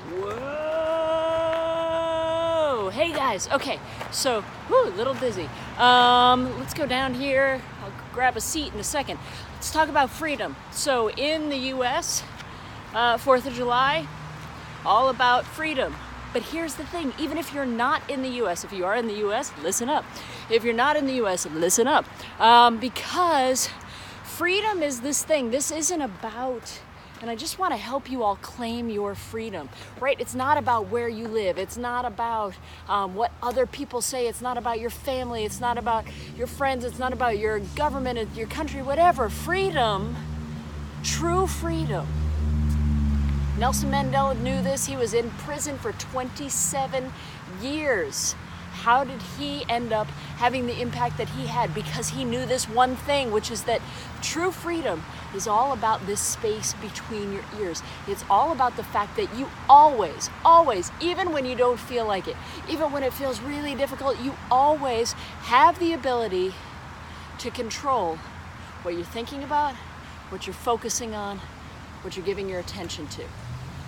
Whoa! Hey guys, okay, so, a little dizzy. Let's go down here. I'll grab a seat in a second. Let's talk about freedom. So in the US, 4th of July, all about freedom. But here's the thing, even if you're not in the US, if you are in the US, listen up. If you're not in the US, listen up. Because freedom is this thing. This isn't about, and I just want to help you all claim your freedom, right? It's not about where you live. It's not about what other people say. It's not about your family. It's not about your friends. It's not about your government, your country, whatever. Freedom, true freedom. Nelson Mandela knew this. He was in prison for 27 years. How did he end up having the impact that he had? Because he knew this one thing, which is that true freedom is all about this space between your ears. It's all about the fact that you always, even when you don't feel like it, even when it feels really difficult, you always have the ability to control what you're thinking about, what you're focusing on, what you're giving your attention to.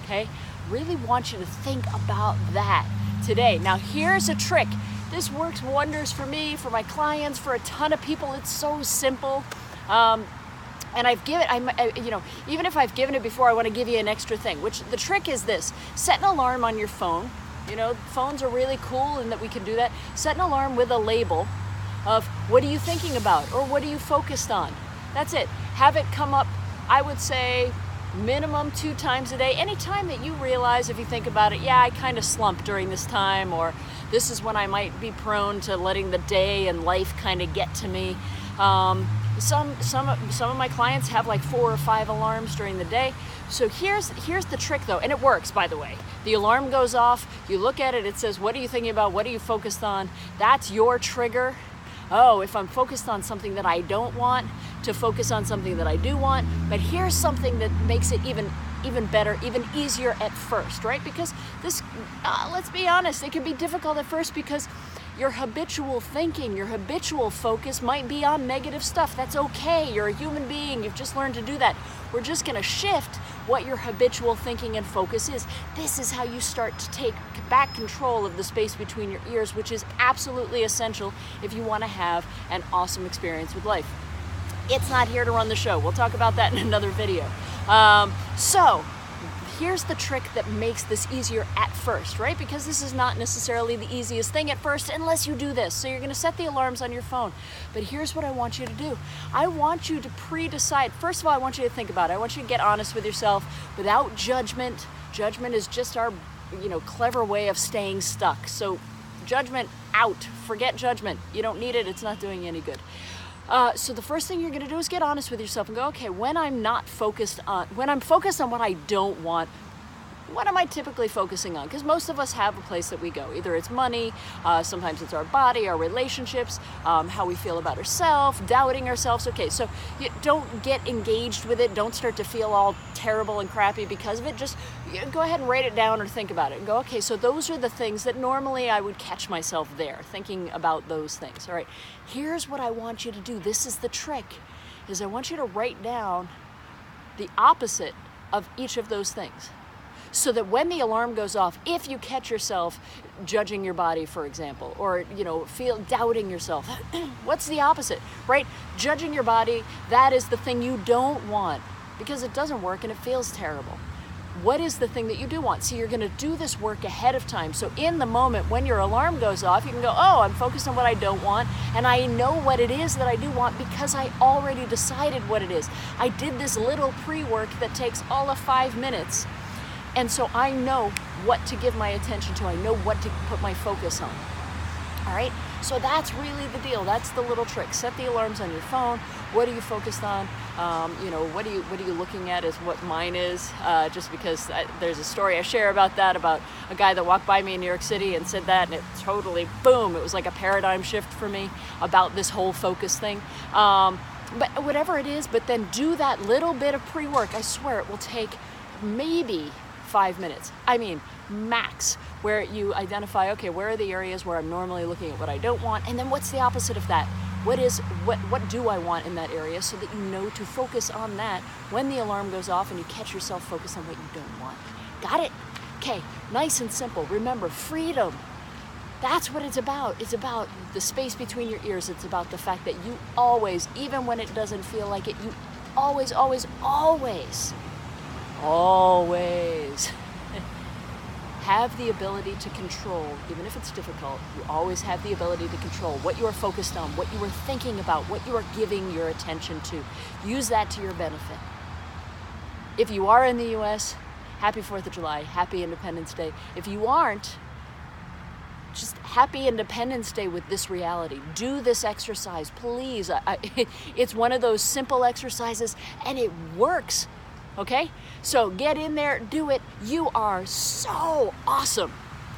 Okay? Really want you to think about that today. Now here's a trick. This works wonders for me, for my clients, for a ton of people. It's so simple. And even if I've given it before, I want to give you an extra thing, which the trick is this: set an alarm on your phone. You know, phones are really cool in that we can do that. Set an alarm with a label of what are you thinking about or what are you focused on. That's it. Have it come up, I would say, minimum 2 times a day. Anytime that you realize, if you think about it, yeah, I kind of slump during this time, or this is when I might be prone to letting the day and life kind of get to me. Some of my clients have like 4 or 5 alarms during the day. So here's the trick though, and it works, by the way. The alarm goes off, you look at it, it says, what are you thinking about? What are you focused on? That's your trigger. Oh, if I'm focused on something that I don't want, to focus on something that I do want. But here's something that makes it even better, even easier at first, right? Because this, let's be honest, it can be difficult at first because your habitual thinking, your habitual focus might be on negative stuff. That's okay. You're a human being. You've just learned to do that. We're just going to shift what your habitual thinking and focus is. This is how you start to take back control of the space between your ears, which is absolutely essential if you want to have an awesome experience with life. It's not here to run the show. We'll talk about that in another video. So here's the trick that makes this easier at first, right? Because this is not necessarily the easiest thing at first unless you do this. So you're going to set the alarms on your phone. But here's what I want you to do. I want you to pre-decide. First of all, I want you to think about it. I want you to get honest with yourself without judgment. Judgment is just our, clever way of staying stuck. So judgment out. Forget judgment. You don't need it. It's not doing you any good. So the first thing you're going to do is get honest with yourself and go, okay, when I'm focused on what I don't want, what am I typically focusing on? Because most of us have a place that we go. Either it's money, sometimes it's our body, our relationships, how we feel about ourselves, doubting ourselves. Okay, so you don't get engaged with it. Don't start to feel all terrible and crappy because of it. Just go ahead and write it down or think about it and go, okay, so those are the things that normally I would catch myself there, thinking about those things. All right, here's what I want you to do. This is the trick, is I want you to write down the opposite of each of those things. So that when the alarm goes off, if you catch yourself judging your body, for example, or, doubting yourself, what's the opposite, right? Judging your body, that is the thing you don't want because it doesn't work and it feels terrible. What is the thing that you do want? So you're going to do this work ahead of time. So in the moment when your alarm goes off, you can go, oh, I'm focused on what I don't want, and I know what it is that I do want because I already decided what it is. I did this little pre-work that takes all of 5 minutes. And so I know what to give my attention to. I know what to put my focus on. All right? So that's really the deal. That's the little trick. Set the alarms on your phone. What are you focused on? What are you looking at is what mine is. Just because there's a story I share about that, about a guy that walked by me in New York City and said that, and it totally, boom, it was like a paradigm shift for me about this whole focus thing. But whatever it is, but then do that little bit of pre-work. I swear it will take maybe 5 minutes. I mean, max, where you identify, okay, where are the areas where I'm normally looking at what I don't want, and then what's the opposite of that? What do I want in that area, so that you know to focus on that when the alarm goes off and you catch yourself focused on what you don't want. Got it? Okay, nice and simple. Remember, freedom. That's what it's about. It's about the space between your ears. It's about the fact that you always, even when it doesn't feel like it, you always, always, always, always have the ability to control, even if it's difficult, you always have the ability to control what you are focused on, what you are thinking about, what you are giving your attention to. Use that to your benefit. If you are in the US, happy 4th of July, happy Independence Day. If you aren't, just happy Independence Day with this reality. Do this exercise, please. It's one of those simple exercises and it works, okay? So get in there, do it. You are so awesome.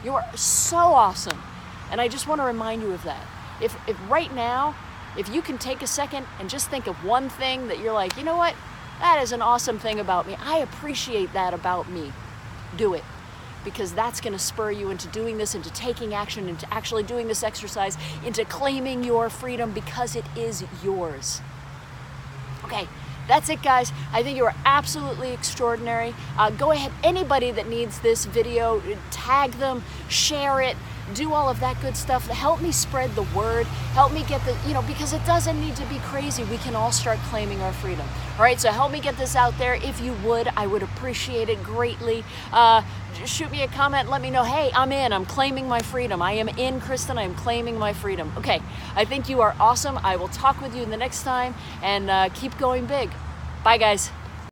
You are so awesome. And I just want to remind you of that. If right now, if you can take a second and just think of one thing that you're like, you know what? That is an awesome thing about me. I appreciate that about me. Do it. Because that's going to spur you into doing this, into taking action, into actually doing this exercise, into claiming your freedom because it is yours. Okay, that's it, guys. I think you are absolutely extraordinary. Go ahead, anybody that needs this video, tag them, share it, do all of that good stuff. Help me spread the word. Help me get the, because it doesn't need to be crazy. We can all start claiming our freedom. All right, so help me get this out there. If you would, I would appreciate it greatly. Just shoot me a comment. Let me know, hey, I'm in. I'm claiming my freedom. I am in, Kristen. I'm claiming my freedom. Okay, I think you are awesome. I will talk with you the next time, and keep going big. Bye, guys.